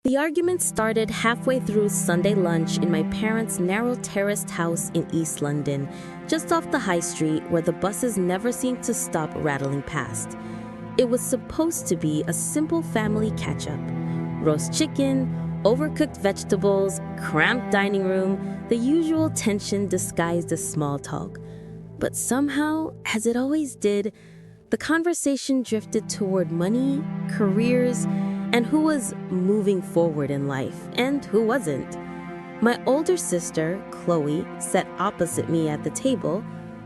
The argument started halfway through Sunday lunch in my parents' narrow terraced house in East London, just off the high street where the buses never seemed to stop rattling past. It was supposed to be a simple family catch-up. Roast chicken, overcooked vegetables, cramped dining room, the usual tension disguised as small talk. But somehow, as it always did, the conversation drifted toward money, careers, and who was moving forward in life and who wasn't. My older sister, Chloe, sat opposite me at the table,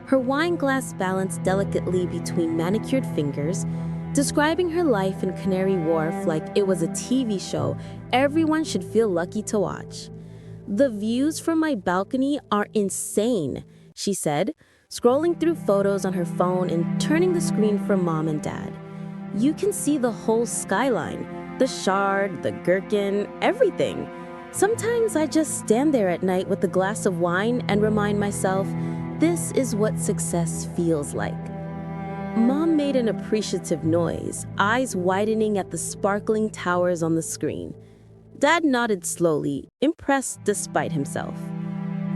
her wine glass balanced delicately between manicured fingers, describing her life in Canary Wharf like it was a TV show everyone should feel lucky to watch. "The views from my balcony are insane," she said, scrolling through photos on her phone and turning the screen for Mom and Dad. "You can see the whole skyline, the Shard, the Gherkin, everything. Sometimes I just stand there at night with a glass of wine and remind myself, this is what success feels like." Mom made an appreciative noise, eyes widening at the sparkling towers on the screen. Dad nodded slowly, impressed despite himself.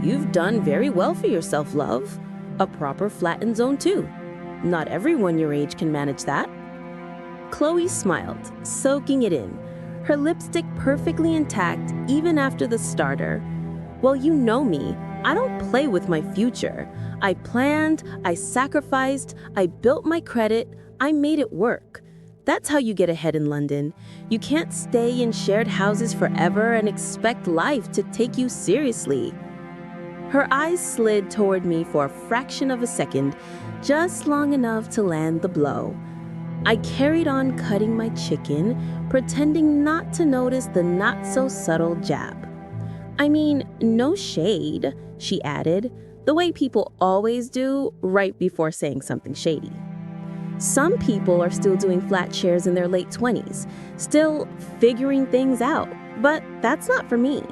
"You've done very well for yourself, love. A proper flattened zone too. Not everyone your age can manage that." Chloe smiled, soaking it in, her lipstick perfectly intact even after the starter. "Well, you know me. I don't play with my future. I planned, I sacrificed, I built my credit, I made it work. That's how you get ahead in London. You can't stay in shared houses forever and expect life to take you seriously." Her eyes slid toward me for a fraction of a second, just long enough to land the blow. I carried on cutting my chicken, pretending not to notice the not-so-subtle jab. "I mean, no shade," she added, the way people always do right before saying something shady. "Some people are still doing flat shares in their late 20s, still figuring things out, but that's not for me.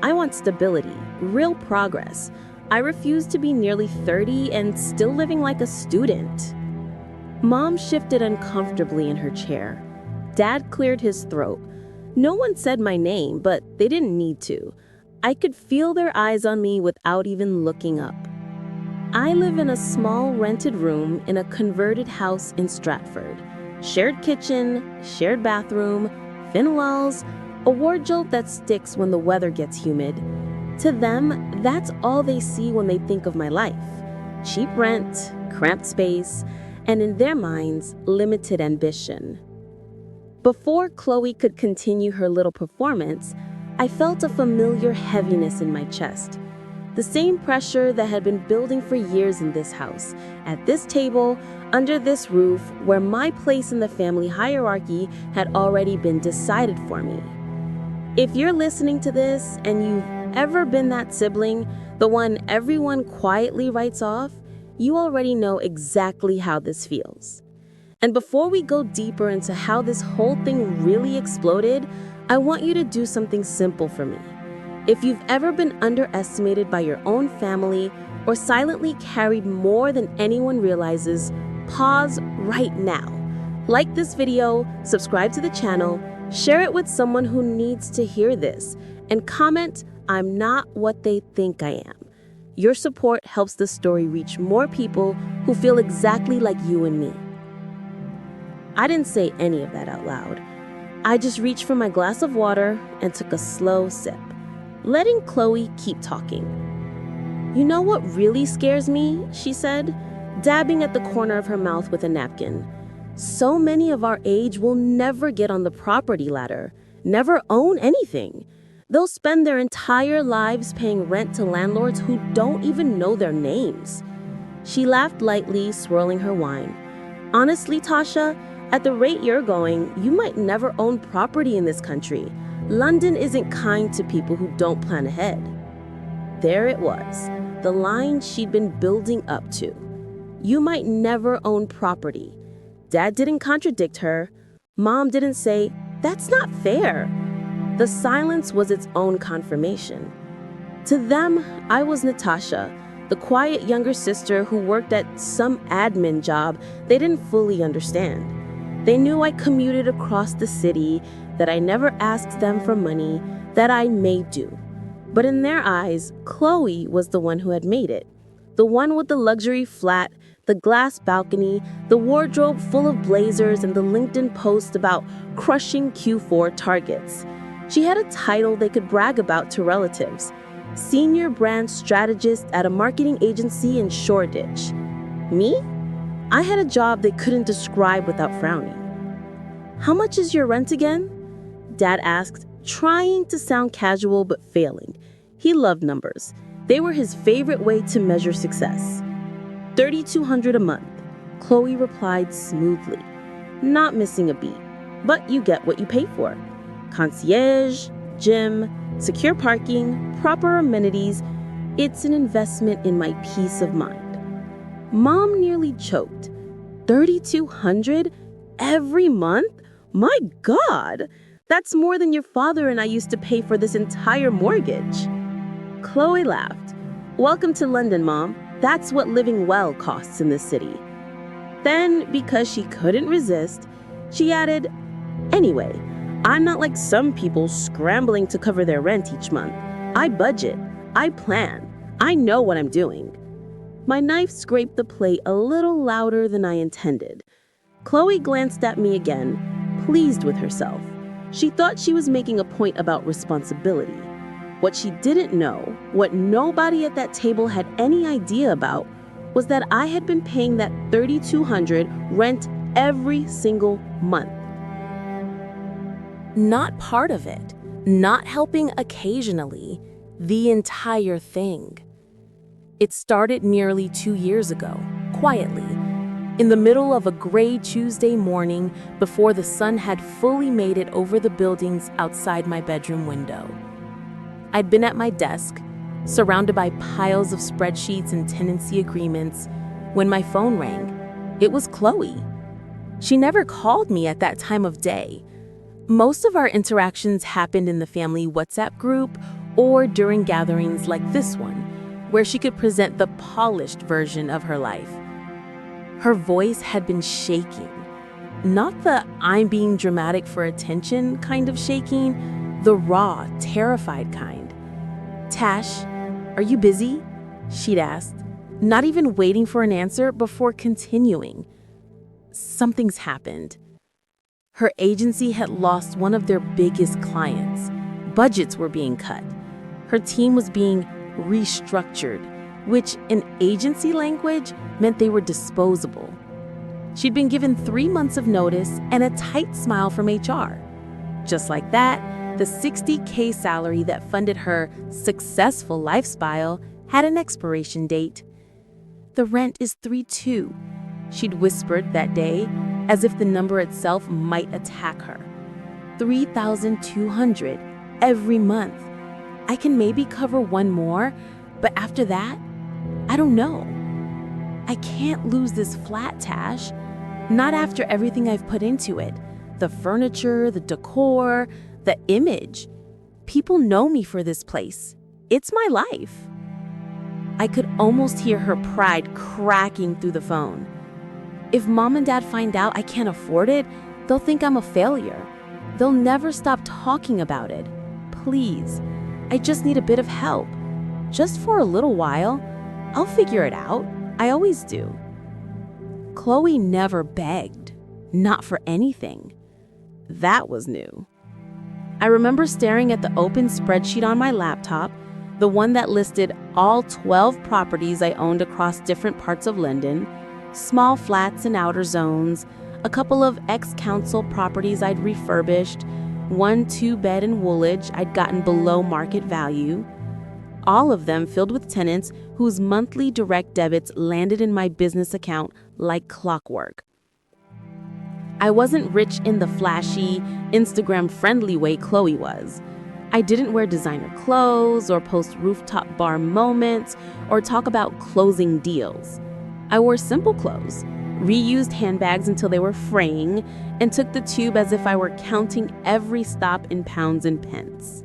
I want stability, real progress. I refuse to be nearly 30 and still living like a student." Mom shifted uncomfortably in her chair. Dad cleared his throat. No one said my name, but they didn't need to. I could feel their eyes on me without even looking up. I live in a small rented room in a converted house in Stratford. Shared kitchen, shared bathroom, thin walls, a wardrobe that sticks when the weather gets humid. To them, that's all they see when they think of my life. Cheap rent, cramped space, and in their minds, limited ambition. Before Chloe could continue her little performance, I felt a familiar heaviness in my chest. The same pressure that had been building for years in this house, at this table, under this roof, where my place in the family hierarchy had already been decided for me. If you're listening to this and you've ever been that sibling, the one everyone quietly writes off, you already know exactly how this feels. And before we go deeper into how this whole thing really exploded, I want you to do something simple for me. If you've ever been underestimated by your own family or silently carried more than anyone realizes, pause right now. Like this video, subscribe to the channel, share it with someone who needs to hear this, and comment, "I'm not what they think I am." Your support helps the story reach more people who feel exactly like you and me. I didn't say any of that out loud. I just reached for my glass of water and took a slow sip, letting Chloe keep talking. "You know what really scares me?" she said, dabbing at the corner of her mouth with a napkin. "So many of our age will never get on the property ladder, never own anything. They'll spend their entire lives paying rent to landlords who don't even know their names." She laughed lightly, swirling her wine. "Honestly, Tasha, at the rate you're going, you might never own property in this country. London isn't kind to people who don't plan ahead." There it was, the line she'd been building up to. You might never own property. Dad didn't contradict her. Mom didn't say, "That's not fair." The silence was its own confirmation. To them, I was Natasha, the quiet younger sister who worked at some admin job they didn't fully understand. They knew I commuted across the city, that I never asked them for money, that I may do. But in their eyes, Chloe was the one who had made it. The one with the luxury flat, the glass balcony, the wardrobe full of blazers, and the LinkedIn post about crushing Q4 targets. She had a title they could brag about to relatives: Senior Brand Strategist at a marketing agency in Shoreditch. Me? I had a job they couldn't describe without frowning. "How much is your rent again?" Dad asked, trying to sound casual but failing. He loved numbers. They were his favorite way to measure success. $3,200 a month, Chloe replied smoothly, not missing a beat. But you get what you pay for. Concierge, gym, secure parking, proper amenities. It's an investment in my peace of mind. Mom nearly choked. $3,200 every month? My God! That's more than your father and I used to pay for this entire mortgage. Chloe laughed. "Welcome to London, Mom. That's what living well costs in this city." Then, because she couldn't resist, she added, "Anyway, I'm not like some people scrambling to cover their rent each month. I budget. I plan. I know what I'm doing." My knife scraped the plate a little louder than I intended. Chloe glanced at me again, pleased with herself. She thought she was making a point about responsibility. What she didn't know, what nobody at that table had any idea about, was that I had been paying that $3,200 rent every single month. Not part of it, not helping occasionally, the entire thing. It started nearly 2 years ago, quietly, in the middle of a gray Tuesday morning before the sun had fully made it over the buildings outside my bedroom window. I'd been at my desk, surrounded by piles of spreadsheets and tenancy agreements, when my phone rang. It was Chloe. She never called me at that time of day. Most of our interactions happened in the family WhatsApp group or during gatherings like this one, where she could present the polished version of her life. Her voice had been shaking. Not the "I'm being dramatic for attention" kind of shaking, the raw, terrified kind. "Tash, are you busy?" she'd asked, not even waiting for an answer before continuing. "Something's happened." Her agency had lost one of their biggest clients. Budgets were being cut. Her team was being restructured, which in agency language meant they were disposable. She'd been given 3 months of notice and a tight smile from HR. Just like that, the $60K salary that funded her successful lifestyle had an expiration date. "The rent is 3,200, she'd whispered that day, as if the number itself might attack her. 3,200 every month. I can maybe cover one more, but after that, I don't know. I can't lose this flat, Tash. Not after everything I've put into it. The furniture, the decor, the image. People know me for this place. It's my life." I could almost hear her pride cracking through the phone. "If Mom and Dad find out I can't afford it, they'll think I'm a failure. They'll never stop talking about it. Please, I just need a bit of help. Just for a little while. I'll figure it out. I always do." Chloe never begged. Not for anything. That was new. I remember staring at the open spreadsheet on my laptop, the one that listed all 12 properties I owned across different parts of London, small flats in outer zones, a couple of ex-council properties I'd refurbished, 1 2-bed in Woolwich I'd gotten below market value, all of them filled with tenants whose monthly direct debits landed in my business account like clockwork. I wasn't rich in the flashy, Instagram-friendly way Chloe was. I didn't wear designer clothes or post rooftop bar moments or talk about closing deals. I wore simple clothes, reused handbags until they were fraying, and took the tube as if I were counting every stop in pounds and pence.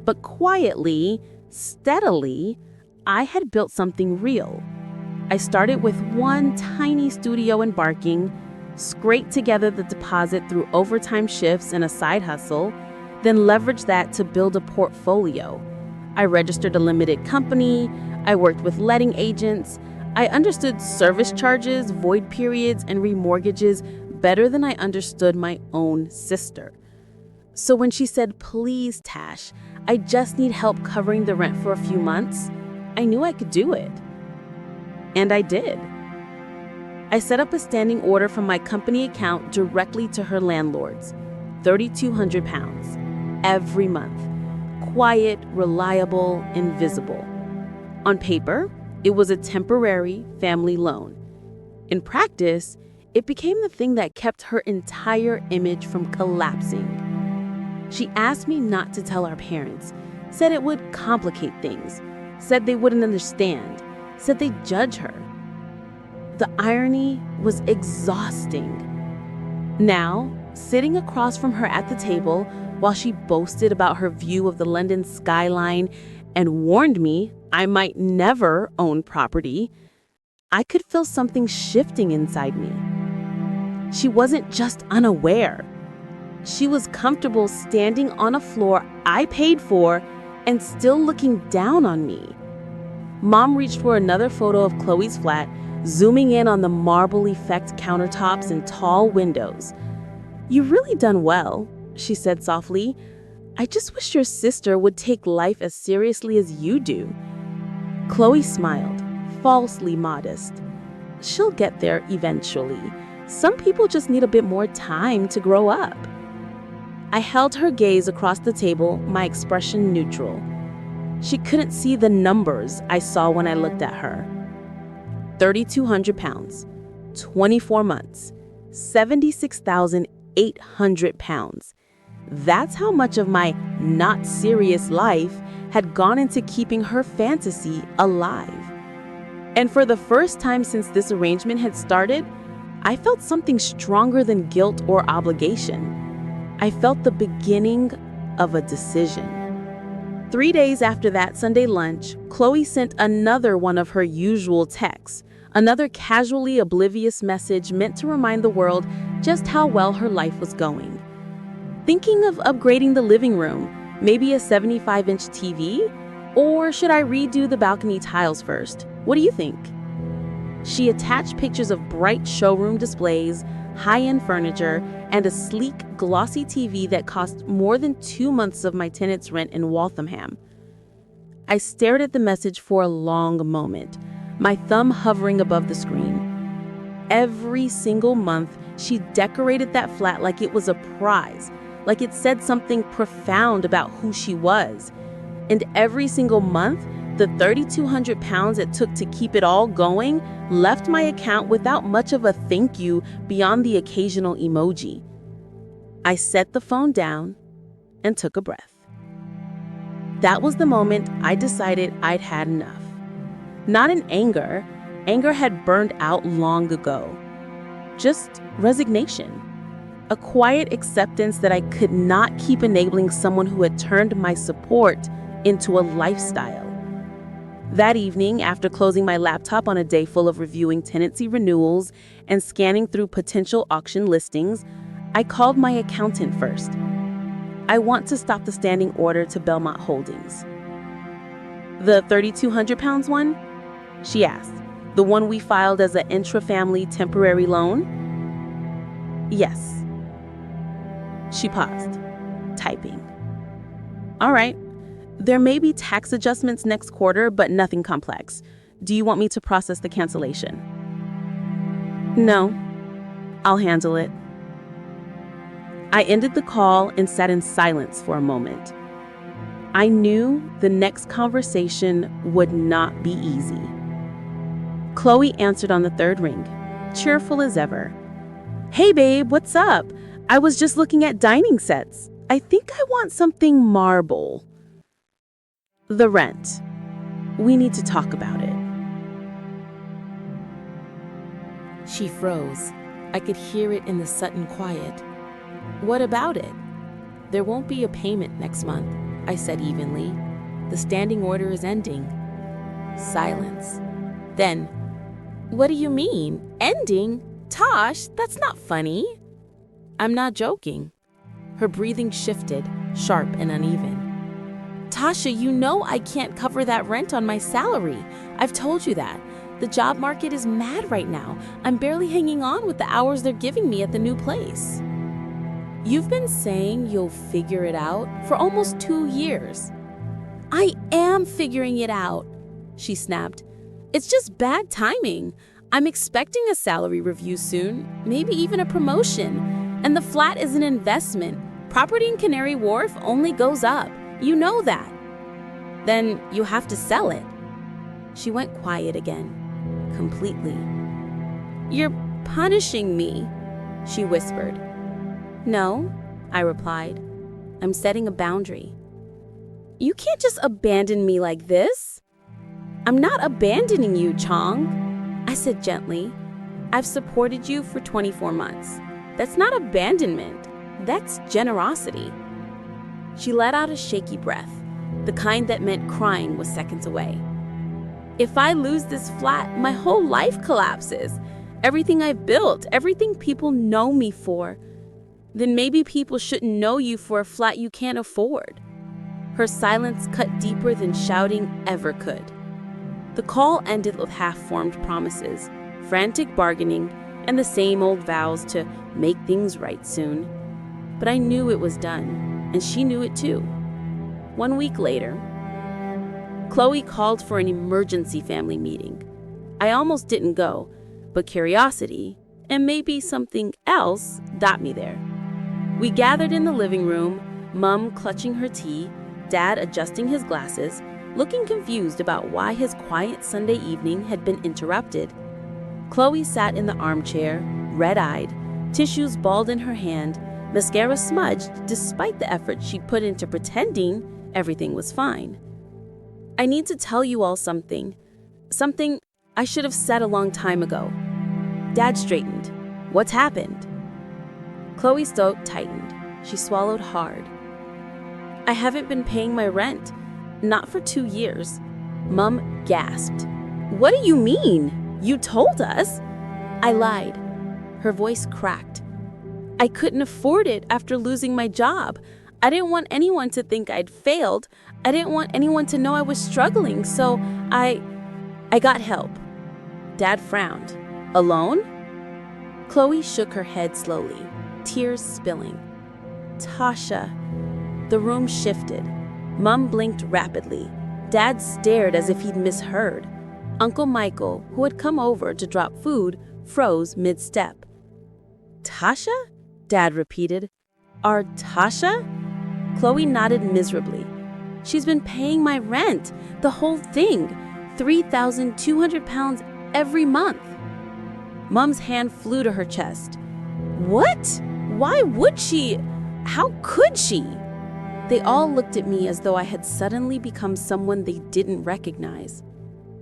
But quietly, steadily, I had built something real. I started with one tiny studio in Barking, scrape together the deposit through overtime shifts and a side hustle, then leverage that to build a portfolio. I registered a limited company, I worked with letting agents, I understood service charges, void periods, and remortgages better than I understood my own sister. So when she said, "Please, Tash, I just need help covering the rent for a few months," I knew I could do it. And I did. I set up a standing order from my company account directly to her landlords, £3,200 every month. Quiet, reliable, invisible. On paper, it was a temporary family loan. In practice, it became the thing that kept her entire image from collapsing. She asked me not to tell our parents, said it would complicate things, said they wouldn't understand, said they'd judge her. The irony was exhausting. Now, sitting across from her at the table while she boasted about her view of the London skyline and warned me I might never own property, I could feel something shifting inside me. She wasn't just unaware. She was comfortable standing on a floor I paid for and still looking down on me. Mom reached for another photo of Chloe's flat, zooming in on the marble effect countertops and tall windows. "You've really done well," she said softly. "I just wish your sister would take life as seriously as you do." Chloe smiled, falsely modest. "She'll get there eventually. Some people just need a bit more time to grow up." I held her gaze across the table, my expression neutral. She couldn't see the numbers I saw when I looked at her. £3,200, 24 months, £76,800. That's how much of my not serious life had gone into keeping her fantasy alive. And for the first time since this arrangement had started, I felt something stronger than guilt or obligation. I felt the beginning of a decision. 3 days after that Sunday lunch, Chloe sent another one of her usual texts, another casually oblivious message meant to remind the world just how well her life was going. "Thinking of upgrading the living room, maybe a 75-inch TV? Or should I redo the balcony tiles first? What do you think?" She attached pictures of bright showroom displays, high-end furniture, and a sleek, glossy TV that cost more than 2 months of my tenant's rent in Waltham. I stared at the message for a long moment, my thumb hovering above the screen. Every single month, she decorated that flat like it was a prize, like it said something profound about who she was. And every single month, the £3,200 it took to keep it all going left my account without much of a thank you beyond the occasional emoji. I set the phone down and took a breath. That was the moment I decided I'd had enough. Not in anger. Anger had burned out long ago. Just resignation. A quiet acceptance that I could not keep enabling someone who had turned my support into a lifestyle. That evening, after closing my laptop on a day full of reviewing tenancy renewals and scanning through potential auction listings, I called my accountant first. "I want to stop the standing order to Belmont Holdings." "The £3,200 one?" she asked. "The one we filed as an intra-family temporary loan?" "Yes." She paused, typing. "All right. There may be tax adjustments next quarter, but nothing complex. Do you want me to process the cancellation?" "No, I'll handle it." I ended the call and sat in silence for a moment. I knew the next conversation would not be easy. Chloe answered on the third ring, cheerful as ever. "Hey babe, what's up? I was just looking at dining sets. I think I want something marble." "The rent. We need to talk about it." She froze. I could hear it in the sudden quiet. "What about it?" "There won't be a payment next month," I said evenly. "The standing order is ending." Silence. Then, "What do you mean? Ending? Tosh, that's not funny. I'm not joking. Her breathing shifted, sharp and uneven. Tasha, you know I can't cover that rent on my salary. I've told you that. The job market is mad right now. I'm barely hanging on with the hours they're giving me at the new place. You've been saying you'll figure it out for almost 2 years. I am figuring it out, she snapped. It's just bad timing. I'm expecting a salary review soon, maybe even a promotion. And the flat is an investment. Property in Canary Wharf only goes up. You know that. Then you have to sell it. She went quiet again, completely. You're punishing me, she whispered. No, I replied. I'm setting a boundary. You can't just abandon me like this. I'm not abandoning you, Chong, I said gently. I've supported you for 24 months. That's not abandonment. That's generosity. She let out a shaky breath, the kind that meant crying was seconds away. If I lose this flat, my whole life collapses. Everything I've built, everything people know me for. Then maybe people shouldn't know you for a flat you can't afford. Her silence cut deeper than shouting ever could. The call ended with half-formed promises, frantic bargaining, and the same old vows to make things right soon. But I knew it was done, and she knew it too. 1 week later, Chloe called for an emergency family meeting. I almost didn't go, but curiosity, and maybe something else, got me there. We gathered in the living room, Mom clutching her tea, Dad adjusting his glasses, looking confused about why his quiet Sunday evening had been interrupted. Chloe sat in the armchair, red-eyed, tissues balled in her hand, mascara smudged despite the effort she'd put into pretending everything was fine. I need to tell you all something. Something I should have said a long time ago. Dad straightened. What's happened? Chloe's throat tightened. She swallowed hard. I haven't been paying my rent. Not for 2 years. Mom gasped. What do you mean? You told us. I lied. Her voice cracked. I couldn't afford it after losing my job. I didn't want anyone to think I'd failed. I didn't want anyone to know I was struggling, so I got help. Dad frowned. Alone? Chloe shook her head slowly, tears spilling. Tasha. The room shifted. Mom blinked rapidly. Dad stared as if he'd misheard. Uncle Michael, who had come over to drop food, froze mid-step. Tasha? Dad repeated. Our Tasha? Chloe nodded miserably. She's been paying my rent, the whole thing, 3,200 pounds every month. Mom's hand flew to her chest. What? Why would she? How could she? They all looked at me as though I had suddenly become someone they didn't recognize.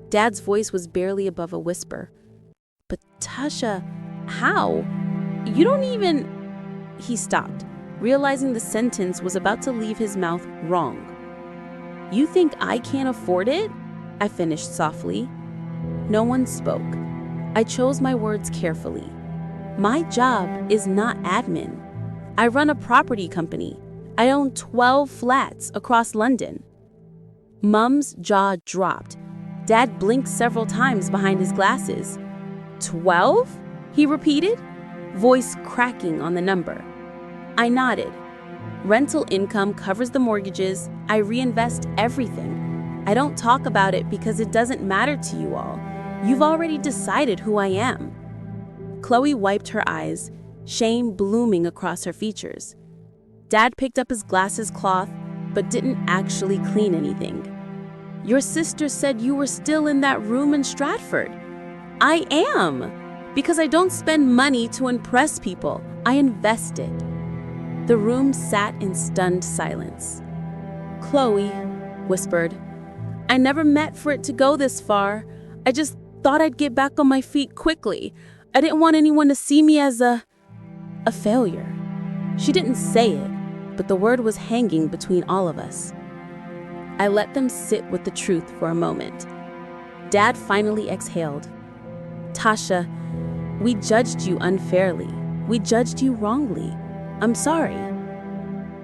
Dad's voice was barely above a whisper. But Tasha, how? You don't even... He stopped, realizing the sentence was about to leave his mouth wrong. You think I can't afford it? I finished softly. No one spoke. I chose my words carefully. My job is not admin. I run a property company. I own 12 flats across London. Mom's jaw dropped. Dad blinked several times behind his glasses. 12? He repeated, voice cracking on the number. I nodded. Rental income covers the mortgages. I reinvest everything. I don't talk about it because it doesn't matter to you all. You've already decided who I am. Chloe wiped her eyes, shame blooming across her features. Dad picked up his glasses cloth, but didn't actually clean anything. Your sister said you were still in that room in Stratford. I am, because I don't spend money to impress people. I invest it. The room sat in stunned silence. Chloe whispered, I never meant for it to go this far. I just thought I'd get back on my feet quickly. I didn't want anyone to see me as a failure. She didn't say it, but the word was hanging between all of us. I let them sit with the truth for a moment. Dad finally exhaled. Tasha, We judged you unfairly. We judged you wrongly. I'm sorry."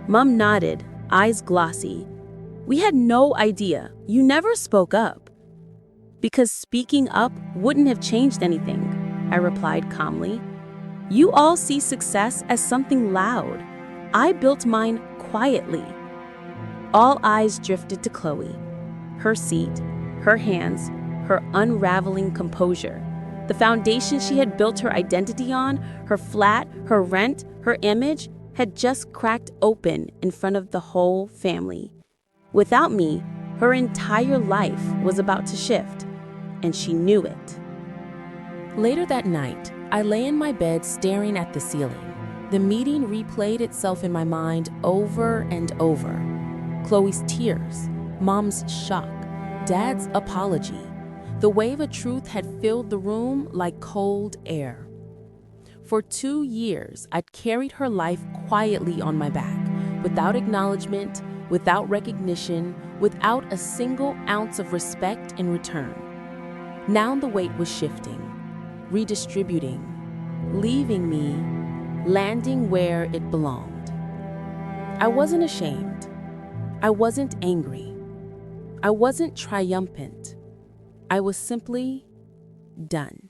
Mom nodded, eyes glossy. "We had no idea. You never spoke up." "Because speaking up wouldn't have changed anything," I replied calmly. "You all see success as something loud. I built mine quietly." All eyes drifted to Chloe. Her seat, her hands, her unraveling composure. The foundation she had built her identity on, her flat, her rent, her image, had just cracked open in front of the whole family. Without me, her entire life was about to shift, and she knew it. Later that night, I lay in my bed staring at the ceiling. The meeting replayed itself in my mind over and over. Chloe's tears, Mom's shock, Dad's apology. The wave of truth had filled the room like cold air. For 2 years, I'd carried her life quietly on my back, without acknowledgement, without recognition, without a single ounce of respect in return. Now the weight was shifting, redistributing, leaving me, landing where it belonged. I wasn't ashamed. I wasn't angry. I wasn't triumphant. I was simply done.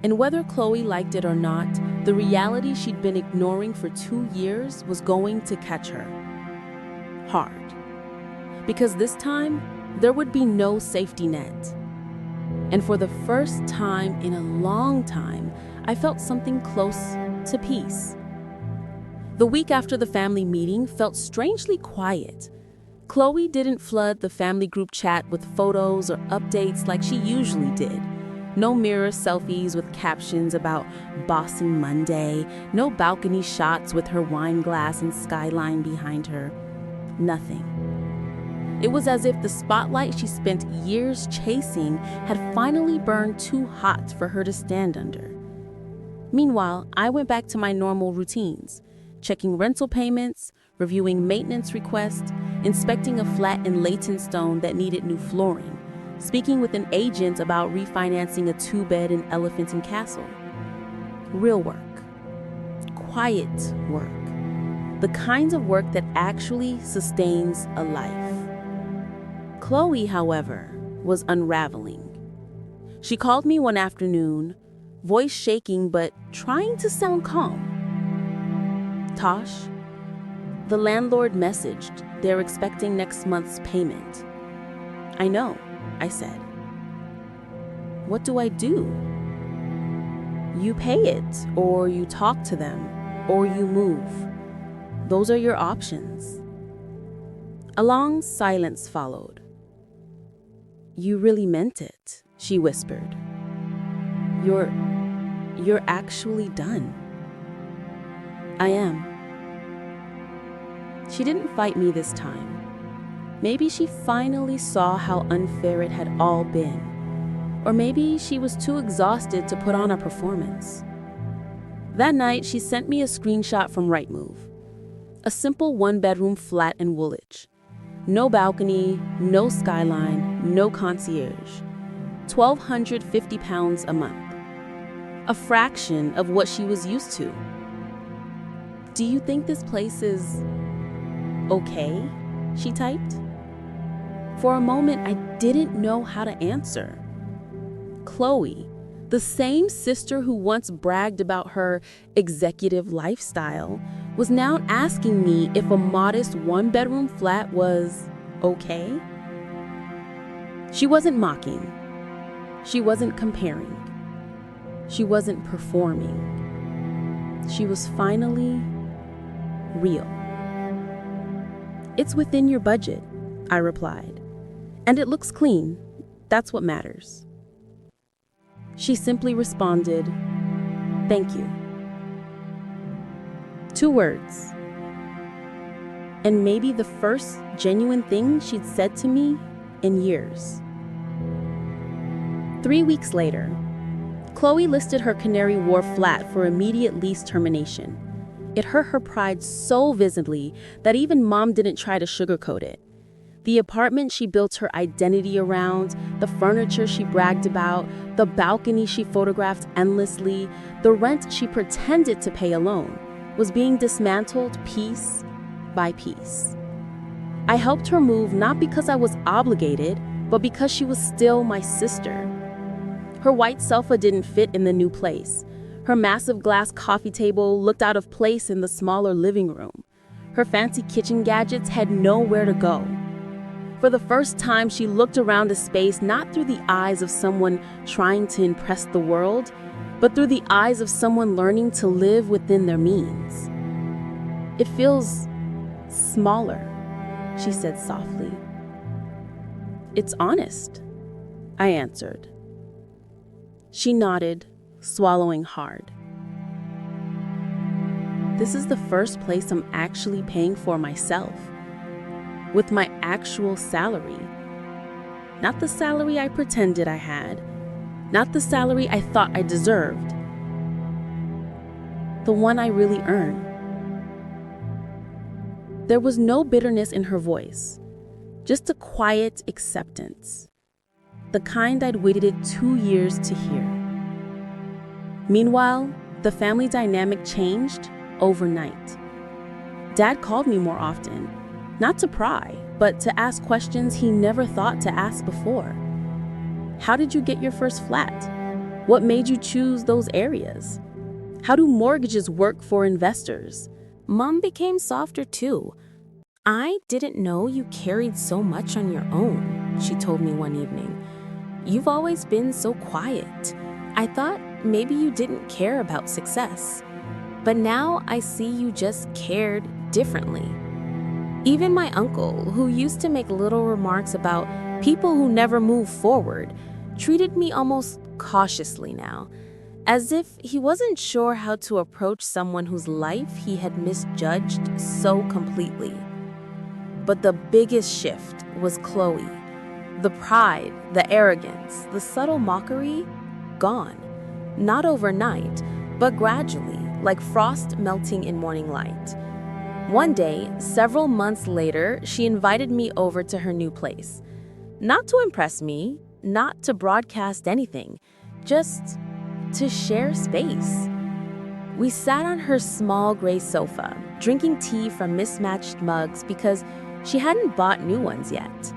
And whether Chloe liked it or not, the reality she'd been ignoring for 2 years was going to catch her. Hard. Because this time, there would be no safety net. And for the first time in a long time, I felt something close to peace. The week after the family meeting felt strangely quiet. Chloe didn't flood the family group chat with photos or updates like she usually did. No mirror selfies with captions about bossing Monday, no balcony shots with her wine glass and skyline behind her. Nothing. It was as if the spotlight she spent years chasing had finally burned too hot for her to stand under. Meanwhile, I went back to my normal routines, checking rental payments, reviewing maintenance requests, inspecting a flat in Leytonstone that needed new flooring, speaking with an agent about refinancing a 2-bed in Elephant and Castle. Real work. Quiet work. The kinds of work that actually sustains a life. Chloe, however, was unraveling. She called me one afternoon, voice shaking but trying to sound calm. "Tosh, the landlord messaged they're expecting next month's payment." "I know," I said. "What do I do?" "You pay it, or you talk to them, or you move. Those are your options." A long silence followed. "You really meant it," she whispered. You're actually done." "I am." She didn't fight me this time. Maybe she finally saw how unfair it had all been. Or maybe she was too exhausted to put on a performance. That night, she sent me a screenshot from Rightmove. A simple 1-bedroom flat in Woolwich. No balcony, no skyline, no concierge. £1,250 a month. A fraction of what she was used to. "Do you think this place is okay?" she typed. For a moment, I didn't know how to answer. Chloe, the same sister who once bragged about her executive lifestyle, was now asking me if a modest 1-bedroom flat was okay. She wasn't mocking. She wasn't comparing. She wasn't performing. She was finally real. "It's within your budget," I replied. "And it looks clean. That's what matters." She simply responded, "Thank you." 2 words. And maybe the first genuine thing she'd said to me in years. 3 weeks later, Chloe listed her Canary Wharf flat for immediate lease termination. It hurt her pride so visibly that even Mom didn't try to sugarcoat it. The apartment she built her identity around, the furniture she bragged about, the balcony she photographed endlessly, the rent she pretended to pay alone, was being dismantled piece by piece. I helped her move not because I was obligated, but because she was still my sister. Her white sofa didn't fit in the new place. Her massive glass coffee table looked out of place in the smaller living room. Her fancy kitchen gadgets had nowhere to go. For the first time, she looked around a space not through the eyes of someone trying to impress the world, but through the eyes of someone learning to live within their means. "It feels smaller," she said softly. "It's honest," I answered. She nodded, swallowing hard. "This is the first place I'm actually paying for myself, with my actual salary. Not the salary I pretended I had, not the salary I thought I deserved. The one I really earn." There was no bitterness in her voice, just a quiet acceptance, the kind I'd waited 2 years to hear. Meanwhile, the family dynamic changed overnight. Dad called me more often, not to pry, but to ask questions he never thought to ask before. "How did you get your first flat? What made you choose those areas? How do mortgages work for investors?" Mom became softer too. "I didn't know you carried so much on your own," she told me one evening. "You've always been so quiet. I thought maybe you didn't care about success. But now I see you just cared differently." Even my uncle, who used to make little remarks about people who never move forward, treated me almost cautiously now, as if he wasn't sure how to approach someone whose life he had misjudged so completely. But the biggest shift was Chloe. The pride, the arrogance, the subtle mockery, gone. Not overnight, but gradually, like frost melting in morning light. One day, several months later, she invited me over to her new place. Not to impress me, not to broadcast anything, just to share space. We sat on her small gray sofa, drinking tea from mismatched mugs because she hadn't bought new ones yet.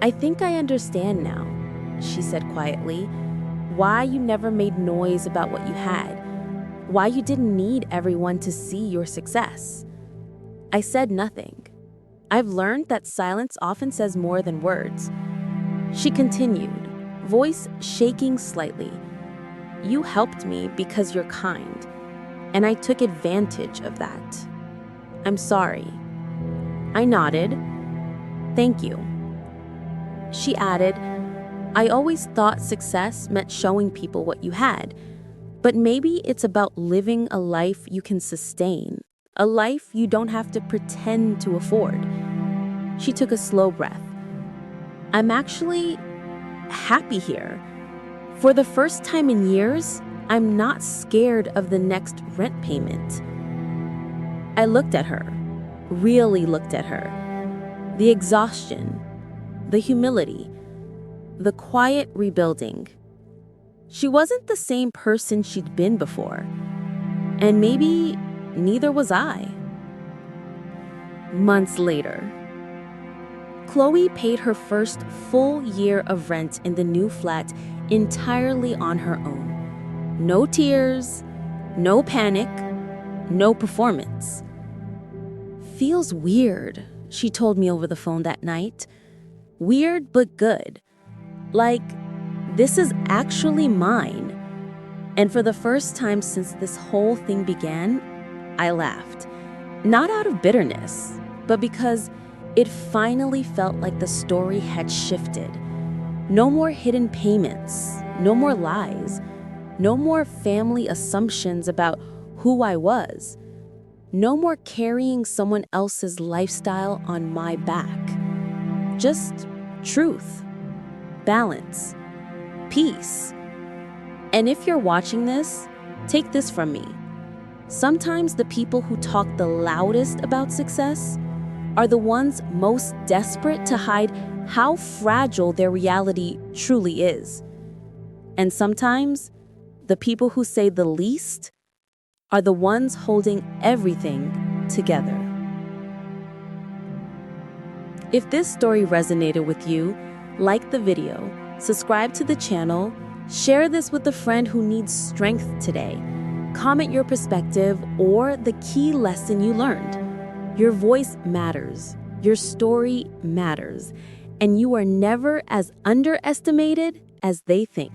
"I think I understand now," she said quietly, "why you never made noise about what you had, why you didn't need everyone to see your success." I said nothing. I've learned that silence often says more than words. She continued, voice shaking slightly. "You helped me because you're kind, and I took advantage of that. I'm sorry." I nodded. "Thank you." She added, "I always thought success meant showing people what you had, but maybe it's about living a life you can sustain, a life you don't have to pretend to afford." She took a slow breath. "I'm actually happy here. For the first time in years, I'm not scared of the next rent payment." I looked at her, really looked at her. The exhaustion, the humility, the quiet rebuilding. She wasn't the same person she'd been before, and maybe neither was I. Months later, Chloe paid her first full year of rent in the new flat entirely on her own. No tears, no panic, no performance. "Feels weird," she told me over the phone that night. "Weird but good. Like, this is actually mine." And for the first time since this whole thing began, I laughed. Not out of bitterness, but because it finally felt like the story had shifted. No more hidden payments, no more lies, no more family assumptions about who I was. No more carrying someone else's lifestyle on my back. Just truth, balance, peace. And if you're watching this, take this from me. Sometimes the people who talk the loudest about success are the ones most desperate to hide how fragile their reality truly is. And sometimes, the people who say the least are the ones holding everything together. If this story resonated with you, like the video, subscribe to the channel, share this with a friend who needs strength today. Comment your perspective or the key lesson you learned. Your voice matters, your story matters, and you are never as underestimated as they think.